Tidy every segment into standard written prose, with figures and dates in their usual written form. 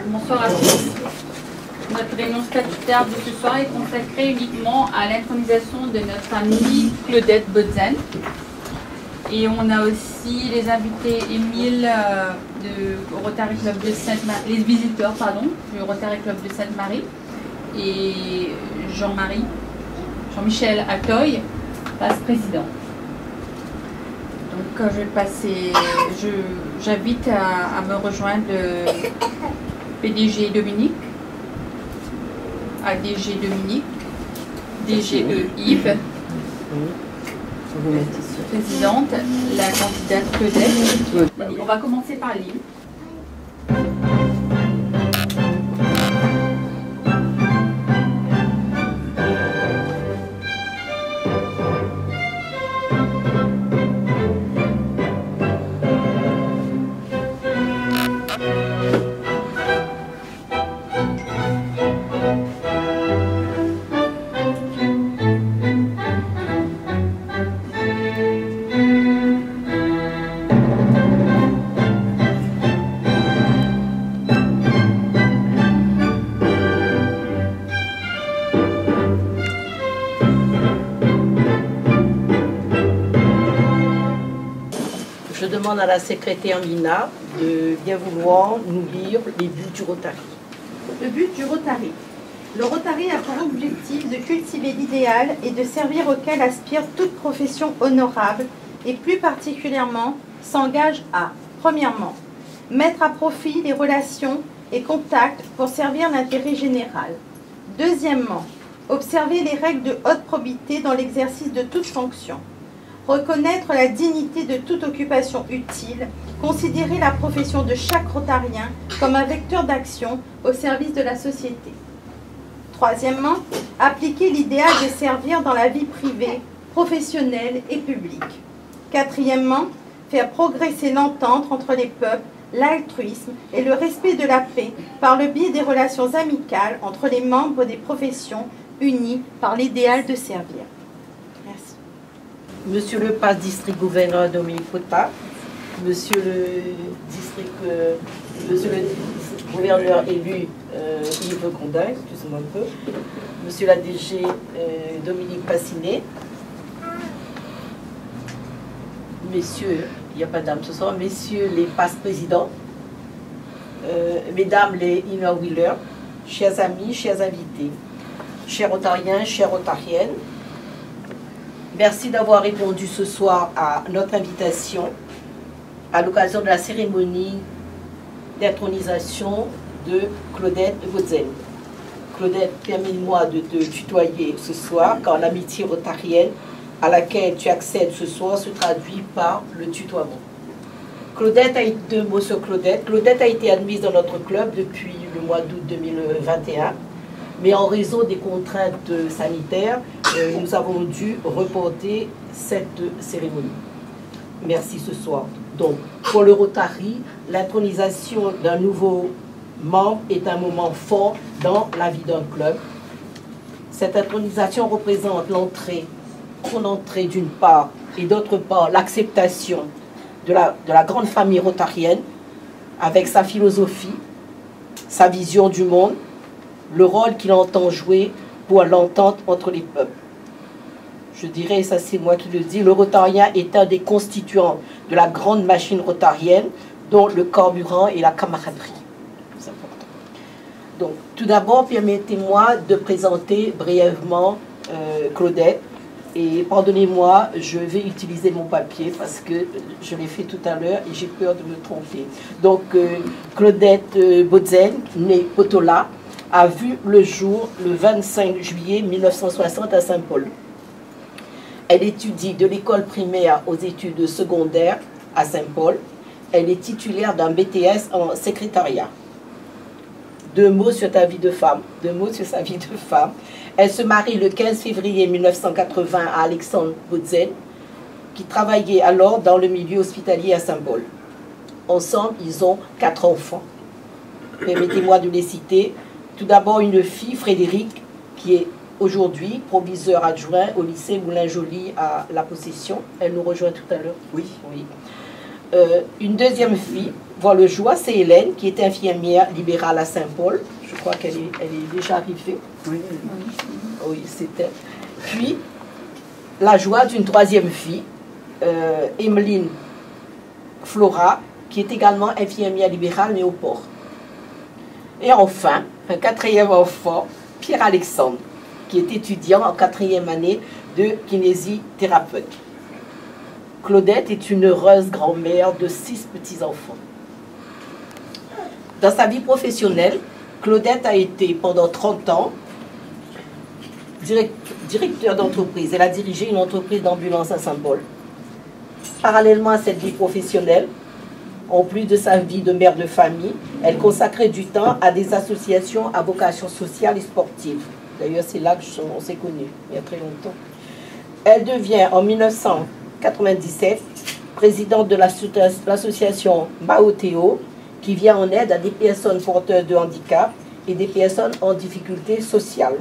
Bonsoir à tous. Notre réunion statutaire de ce soir est consacrée uniquement à l'intronisation de notre amie Claudette Botzen. Et on a aussi les invités Émile du Rotary Club de Sainte-Marie, les visiteurs, pardon, du Rotary Club de Sainte-Marie, et Jean-Michel Accueil, vice-président. Donc je vais passer, j'invite à me rejoindre le PDG Dominique, ADG Dominique, DGE Yves, présidente, la candidate Claudette. On va commencer par Yves. Je demande à la secrétaire Mina de bien vouloir nous lire les buts du Rotary. Le but du Rotary. Le Rotary a pour objectif de cultiver l'idéal et de servir auquel aspire toute profession honorable et plus particulièrement s'engage à, premièrement, mettre à profit les relations et contacts pour servir l'intérêt général. Deuxièmement, observer les règles de haute probité dans l'exercice de toute fonction. Reconnaître la dignité de toute occupation utile, considérer la profession de chaque rotarien comme un vecteur d'action au service de la société. Troisièmement, appliquer l'idéal de servir dans la vie privée, professionnelle et publique. Quatrièmement, faire progresser l'entente entre les peuples, l'altruisme et le respect de la paix par le biais des relations amicales entre les membres des professions unis par l'idéal de servir. Merci. Monsieur le district gouverneur Dominique Pota, monsieur le gouverneur élu Yves Condin, excusez-moi un peu, monsieur la DG Dominique Passinet, messieurs, il n'y a pas d'âme ce soir, messieurs les vice-présidents, mesdames les inner-wheelers, chers amis, chers invités, chers rotariens, chères rotariennes, merci d'avoir répondu ce soir à notre invitation à l'occasion de la cérémonie d'intronisation de Claudette Botzen. Claudette, permets-moi de te tutoyer ce soir, car l'amitié rotarienne à laquelle tu accèdes ce soir se traduit par le tutoiement. Claudette a été, deux mots sur Claudette. Claudette a été admise dans notre club depuis le mois d'août 2021. Mais en raison des contraintes sanitaires, nous avons dû reporter cette cérémonie. Merci ce soir. Donc, pour le Rotary, l'intronisation d'un nouveau membre est un moment fort dans la vie d'un club. Cette intronisation représente ton entrée d'une part, et d'autre part l'acceptation de la grande famille rotarienne avec sa philosophie, sa vision du monde, le rôle qu'il entend jouer pour l'entente entre les peuples. Je dirais, et ça c'est moi qui le dis, le rotarien est un des constituants de la grande machine rotarienne dont le carburant et la camaraderie. C'est important. Donc, tout d'abord, permettez-moi de présenter brièvement Claudette. Et pardonnez-moi, je vais utiliser mon papier parce que je l'ai fait tout à l'heure et j'ai peur de me tromper. Donc, Claudette Botzen, née Potola, a vu le jour le 25 juillet 1960 à Saint-Paul. Elle étudie de l'école primaire aux études secondaires à Saint-Paul. Elle est titulaire d'un BTS en secrétariat. Deux mots sur ta vie de femme. Deux mots sur sa vie de femme. Elle se marie le 15 février 1980 à Alexandre Botzen, qui travaillait alors dans le milieu hospitalier à Saint-Paul. Ensemble, ils ont 4 enfants. Permettez-moi de les citer. Tout d'abord, une fille, Frédéric, qui est aujourd'hui proviseur adjoint au lycée Moulin-Joly à La Possession. Elle nous rejoint tout à l'heure. Oui. Oui. une deuxième fille voit le jour, c'est Hélène, qui est infirmière libérale à Saint-Paul. Je crois qu'elle est déjà arrivée. Oui, c'était. Puis, la joie d'une troisième fille, Emeline Flora, qui est également infirmière libérale, mais au port. Et enfin, un quatrième enfant, Pierre-Alexandre, qui est étudiant en 4e année de kinésithérapeute. Claudette est une heureuse grand-mère de 6 petits-enfants. Dans sa vie professionnelle, Claudette a été pendant 30 ans directeur d'entreprise. Elle a dirigé une entreprise d'ambulance à Saint-Paul. Parallèlement à cette vie professionnelle, en plus de sa vie de mère de famille, elle consacrait du temps à des associations à vocation sociale et sportive. D'ailleurs, c'est là qu'on s'est connus, il y a très longtemps. Elle devient en 1997 présidente de l'association Maoteo, qui vient en aide à des personnes porteuses de handicap et des personnes en difficulté sociale.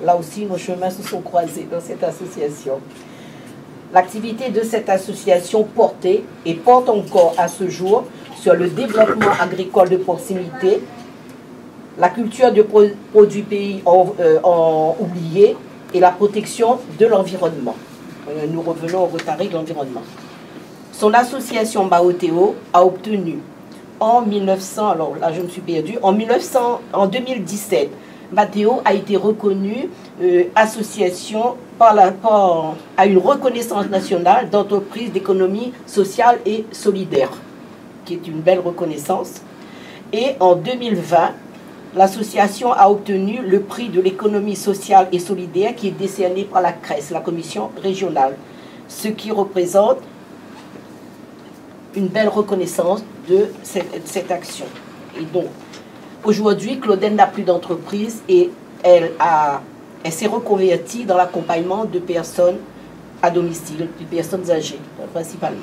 Là aussi, nos chemins se sont croisés dans cette association. L'activité de cette association portait et porte encore à ce jour sur le développement agricole de proximité, la culture de produits pays oubliés et la protection de l'environnement. Nous revenons au Rotary de l'environnement. Son association Maoteo a obtenu en 1900, alors là je me suis perdue, en 2017, Maoteo a été reconnue association à une reconnaissance nationale d'entreprise d'économie sociale et solidaire, qui est une belle reconnaissance. Et en 2020, l'association a obtenu le prix de l'économie sociale et solidaire qui est décerné par la CRES, la commission régionale, ce qui représente une belle reconnaissance de cette action. Et donc, aujourd'hui, Claudette n'a plus d'entreprise et elle s'est reconvertie dans l'accompagnement de personnes à domicile, de personnes âgées, principalement.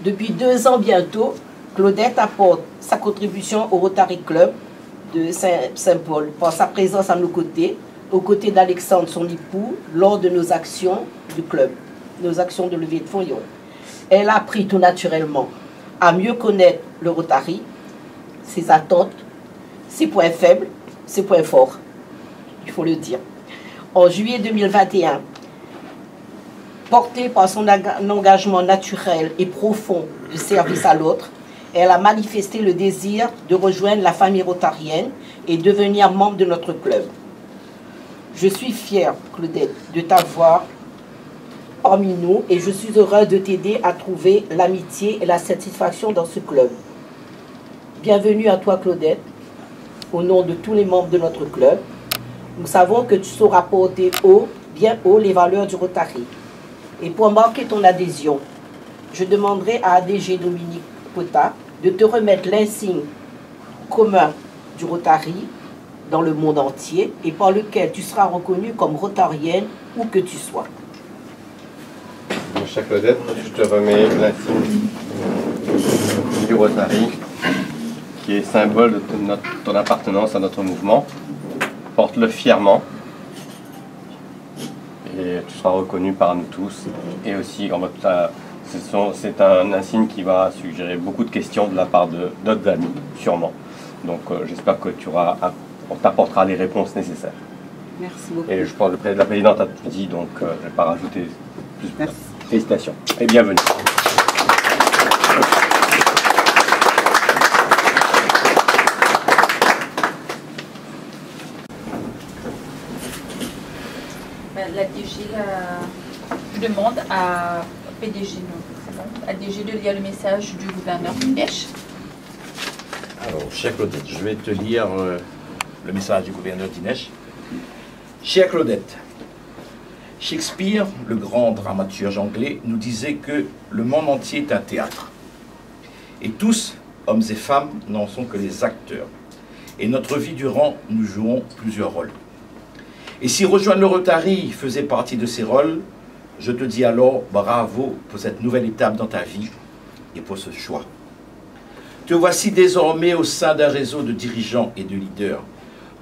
Depuis 2 ans bientôt, Claudette apporte sa contribution au Rotary Club de Saint-Paul par sa présence à nos côtés, aux côtés d'Alexandre, son époux, lors de nos actions du club, nos actions de levée de fonds. Elle a appris tout naturellement à mieux connaître le Rotary, ses attentes, ses points faibles, ses points forts, il faut le dire. En juillet 2021, portée par son engagement naturel et profond de service à l'autre, elle a manifesté le désir de rejoindre la famille rotarienne et devenir membre de notre club. Je suis fière, Claudette, de t'avoir parmi nous et je suis heureuse de t'aider à trouver l'amitié et la satisfaction dans ce club. Bienvenue à toi, Claudette, au nom de tous les membres de notre club. Nous savons que tu sauras porter bien haut les valeurs du Rotary. Et pour marquer ton adhésion, je demanderai à ADG Dominique Pota de te remettre l'insigne commun du Rotary dans le monde entier et par lequel tu seras reconnue comme rotarienne où que tu sois. Mon cher Claudette, je te remets l'insigne du Rotary qui est symbole de ton appartenance à notre mouvement. Porte-le fièrement et tu seras reconnu par nous tous. Et aussi, c'est un insigne qui va suggérer beaucoup de questions de la part d'autres amis, sûrement. Donc j'espère que on t'apportera les réponses nécessaires. Merci beaucoup. Et je pense que la présidente a tout dit, donc je ne vais pas rajouter plus. Merci. Félicitations et bienvenue. La DG, je demande à PDG, à DG de lire le message du gouverneur Dinesh. Alors, chère Claudette, je vais te lire le message du gouverneur Dinesh. Chère Claudette, Shakespeare, le grand dramaturge anglais, nous disait que le monde entier est un théâtre. Et tous, hommes et femmes, n'en sont que les acteurs. Et notre vie durant, nous jouons plusieurs rôles. Et si rejoindre le Rotary faisait partie de ces rôles, je te dis alors bravo pour cette nouvelle étape dans ta vie et pour ce choix. Te voici désormais au sein d'un réseau de dirigeants et de leaders,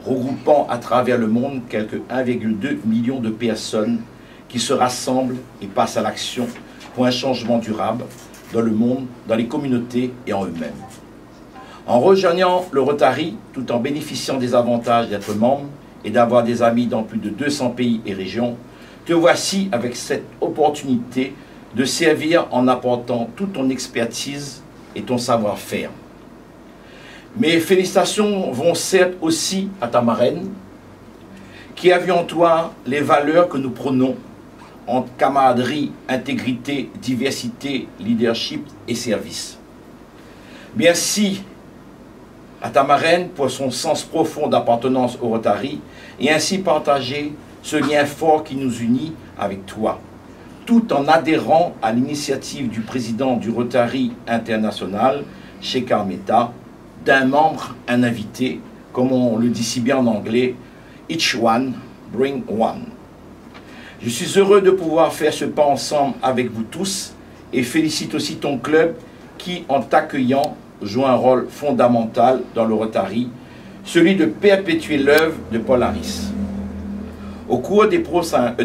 regroupant à travers le monde quelques 1,2 million de personnes qui se rassemblent et passent à l'action pour un changement durable dans le monde, dans les communautés et en eux-mêmes. En rejoignant le Rotary, tout en bénéficiant des avantages d'être membre et d'avoir des amis dans plus de 200 pays et régions, te voici avec cette opportunité de servir en apportant toute ton expertise et ton savoir-faire. Mes félicitations vont certes aussi à ta marraine, qui a vu en toi les valeurs que nous prônons entre camaraderie, intégrité, diversité, leadership et service. Merci à ta marraine pour son sens profond d'appartenance au Rotary et ainsi partager ce lien fort qui nous unit avec toi, tout en adhérant à l'initiative du président du Rotary International, Cheikh Armetta, d'un membre, un invité, comme on le dit si bien en anglais, each one, bring one. Je suis heureux de pouvoir faire ce pas ensemble avec vous tous et félicite aussi ton club qui, en t'accueillant, joue un rôle fondamental dans le Rotary, celui de perpétuer l'œuvre de Paul Harris. Au cours des prochains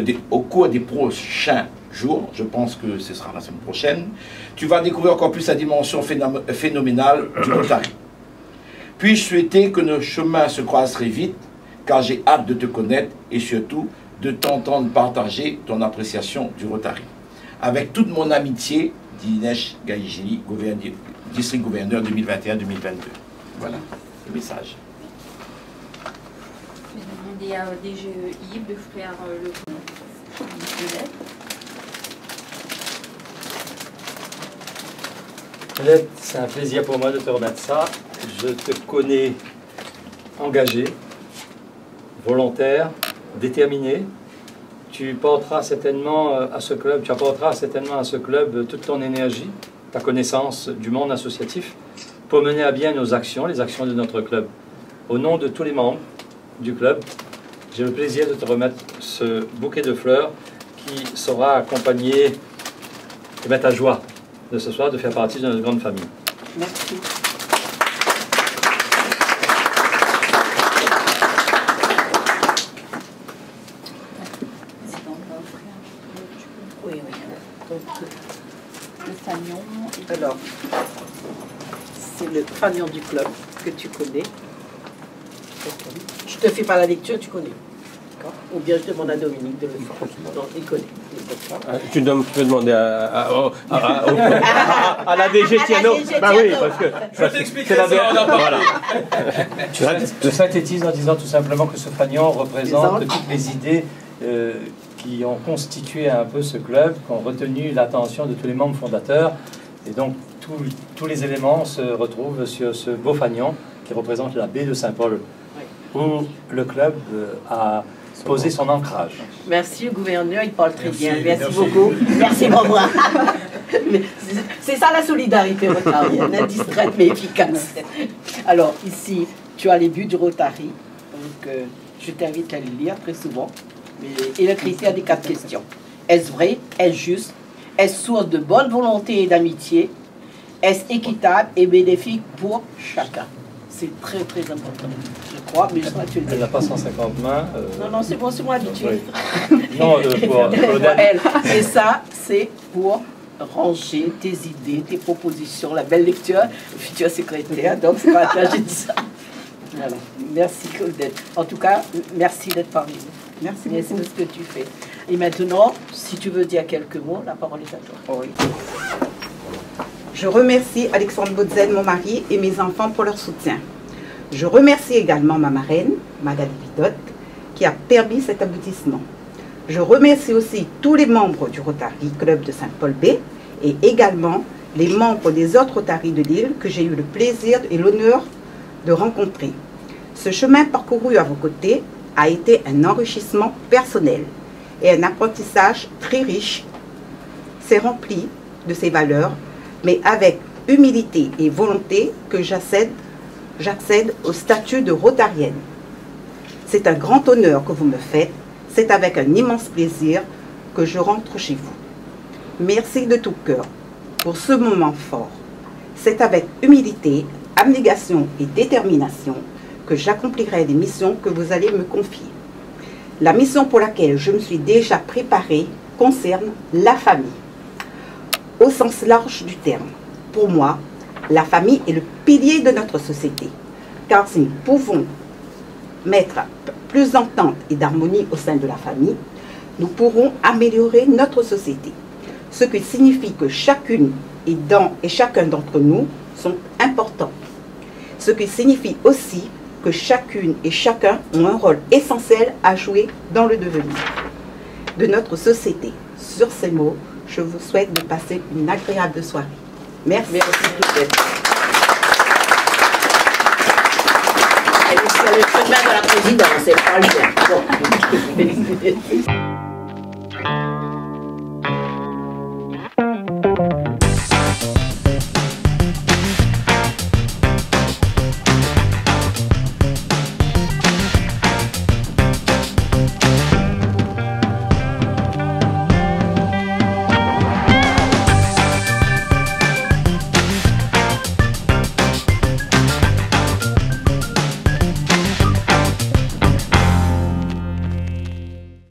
jours, je pense que ce sera la semaine prochaine, tu vas découvrir encore plus la dimension phénoménale du Rotary. Puis-je souhaiter que nos chemins se croisent très vite, car j'ai hâte de te connaître et surtout de t'entendre partager ton appréciation du Rotary. Avec toute mon amitié, Dinesh Gaïjili, district gouverneur 2021-2022. Voilà le message. Je vais demander à DG Yves de faire le Colette, c'est un plaisir pour moi de te remettre ça. Je te connais engagé, volontaire, déterminé. Tu apporteras certainement à ce club toute ton énergie, ta connaissance du monde associatif pour mener à bien nos actions, les actions de notre club. Au nom de tous les membres du club, j'ai le plaisir de te remettre ce bouquet de fleurs qui saura accompagner ta joie de ce soir de faire partie de notre grande famille. Merci. Oui, oui. Donc, le fanion. Alors, c'est le fanion du club que tu connais. Je te fais pas la lecture, tu connais. Ou bien je demande à Dominique de le faire. Non, il connaît. Tu peux demander à la DG Tiano. Bah oui, parce que je t'expliquerai ça. Voilà. Je synthétise en disant tout simplement que ce fanion représente toutes les idées qui ont constitué un peu ce club, qui ont retenu l'attention de tous les membres fondateurs. Et donc, tous les éléments se retrouvent sur ce beau fanion qui représente la baie de Saint-Paul, où le club a posé son ancrage. Merci, le gouverneur, il parle très bien. Merci beaucoup. Merci, mon bras. C'est ça la solidarité rotarienne, indistraite mais efficace. Alors, ici, tu as les buts du Rotary. Donc, je t'invite à les lire très souvent. Et le critère des 4 questions. Est-ce vrai? Est-ce juste? Est-ce source de bonne volonté et d'amitié? Est-ce équitable et bénéfique pour chacun? C'est très très important, je crois, mais je crois que tu le dis. Elle n'a pas 150 mains. Non, c'est bon, c'est moi habitué. Oui. Non, pour elle. Et ça, c'est pour ranger tes idées, tes propositions, la belle lecture, le futur secrétaire. Donc, c'est pas toi, j'ai dit ça. Voilà. Merci, Claudette. En tout cas, merci d'être parmi nous. Merci de ce que tu fais. Et maintenant, si tu veux dire quelques mots, la parole est à toi. Oui. Je remercie Alexandre Botzen, mon mari, et mes enfants pour leur soutien. Je remercie également ma marraine, Magali Vidot, qui a permis cet aboutissement. Je remercie aussi tous les membres du Rotary Club de Saint-Paul-B et également les membres des autres Rotary de Lille que j'ai eu le plaisir et l'honneur de rencontrer. Ce chemin parcouru à vos côtés a été un enrichissement personnel et un apprentissage très riche. C'est rempli de ces valeurs, mais avec humilité et volonté que j'accède au statut de rotarienne. C'est un grand honneur que vous me faites, c'est avec un immense plaisir que je rentre chez vous. Merci de tout cœur pour ce moment fort. C'est avec humilité, abnégation et détermination que j'accomplirai les missions que vous allez me confier. La mission pour laquelle je me suis déjà préparée concerne la famille. au sens large du terme. Pour moi, la famille est le pilier de notre société, car si nous pouvons mettre plus d'entente et d'harmonie au sein de la famille, nous pourrons améliorer notre société, ce qui signifie que chacune et chacun d'entre nous sont importants, ce qui signifie aussi que chacune et chacun ont un rôle essentiel à jouer dans le devenir de notre société. Sur ces mots, je vous souhaite de passer une agréable soirée. Merci. Merci beaucoup. Elle est sur le chemin de la présidence, elle parle bien. Bon.